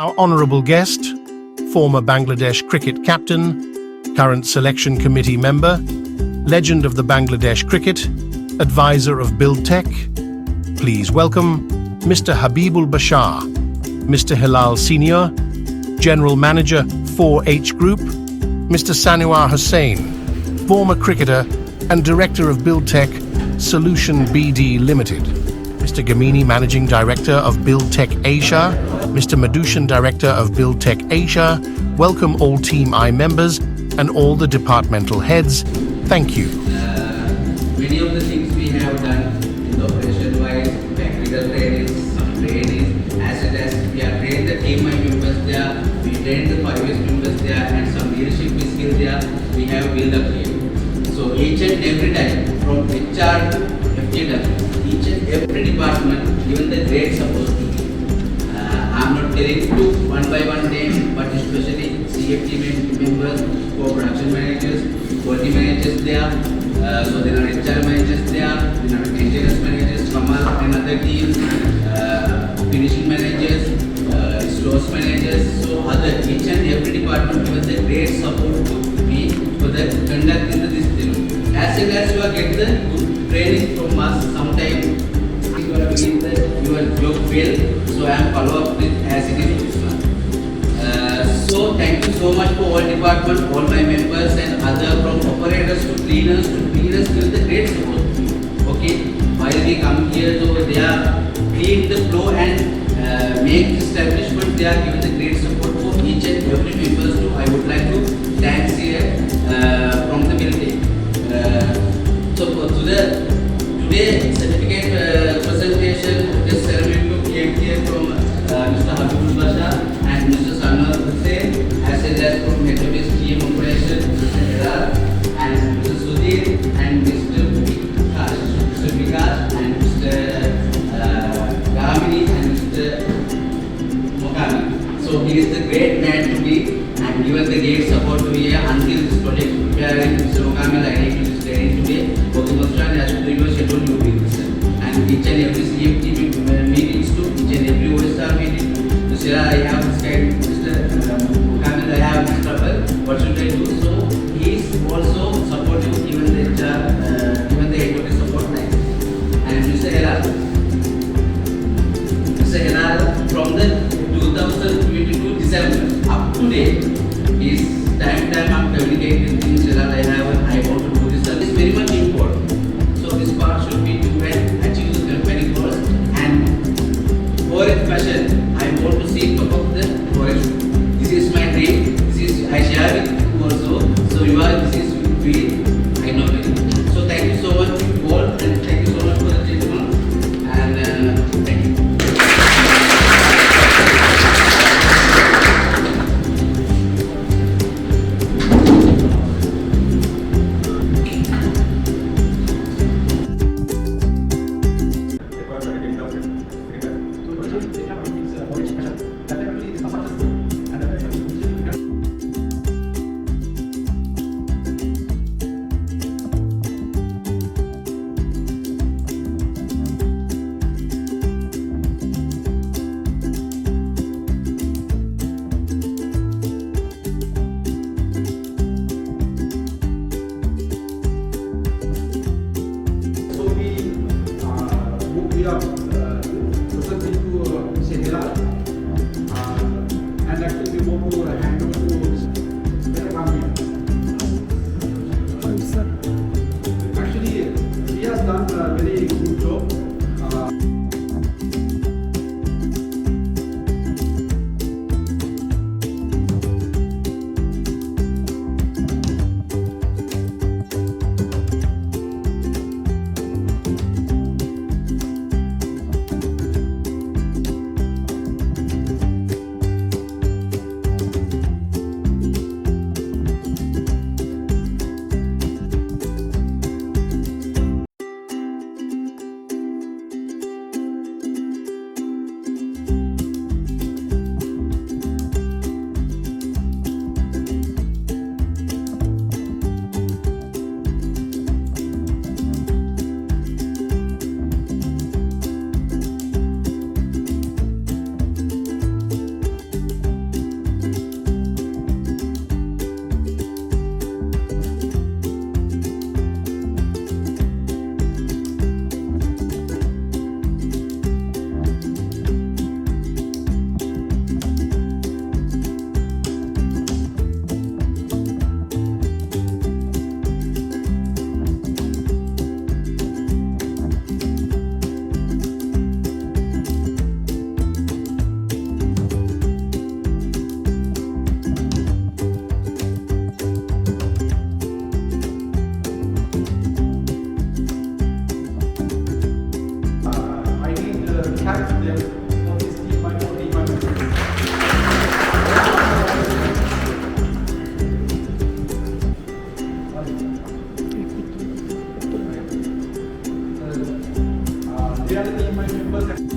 our honourable guest, former Bangladesh cricket captain, current selection committee member, legend of the Bangladesh cricket, advisor of Buildtech. Please welcome Mr. Habibul Bashar, Mr. Hilal Senior, General Manager 4H Group, Mr. Sanwar Hussain, former cricketer and Director of Buildtech Solution BD Limited, Mr. Gamini, Managing Director of Buildtech Asia, Mr. Madushan, Director of Buildtech Asia. Welcome all Team I members and all the departmental heads. Thank you. Many of the things we have done in the operation-wise, technical training, some training, as well as we have trained the team members there, we trained the 5S members there, and some leadership skills there, we have built up here. So each and every time, from HR to FJW, each and every department, given the grade supposed to be. I'm not telling you one by one name, but especially CFT members, co-production managers, quality managers there. So there are HR managers there, there are maintenance managers from another team, finishing managers, stores managers. So other each and every department given the great support to me for the conduct in this thing. As soon as you are getting the good training from us, sometime you are doing your job well. So I am follow up with as it is this one. So thank you so much for all department, all my members and other from operators to cleaners give the great support. Okay, while we come here, so they are clean the flow and make the establishment. They are giving the great support for each and every members. So I would like to thanks here from the building. So to the today certificate presentation, this ceremony came here from Mr. Habibul Bashar and Mr. Sanwar Hussain, as well as from Methodist team operation, Mr. Hilal and Mr. Sudhir and Mr. Vikas and Mr. Gamini and Mr. Mokami. So he is the great man to be and given the great support to be here until this project preparing. Mr. Mokami, I need to this training today. For the construction as to your schedule you will listen. And each and every CFT meetings to each and every OSR meeting. So here I have this kind, Mr. Mokami, I have this trouble. What should I do? So he is also supportive, even the HR, even the HOD support line. And Mr. Hilal, from the 2022 December up to date, is time I'm communicating with Mr. Hilal. I want to do this. That is very much important. So this part should be to achieve the company goals. And for a fashion, I want to see top of the forest. This is my dream. This is I share with you also. So you are. This is feel I know very. So thank you so much to all, and thank you so much for the gentleman. And thank you. We are presenting to Mr. Hilal, and actually we want to hand over to Mr. Kamil. Actually, he has done a very good job. they are the team my members.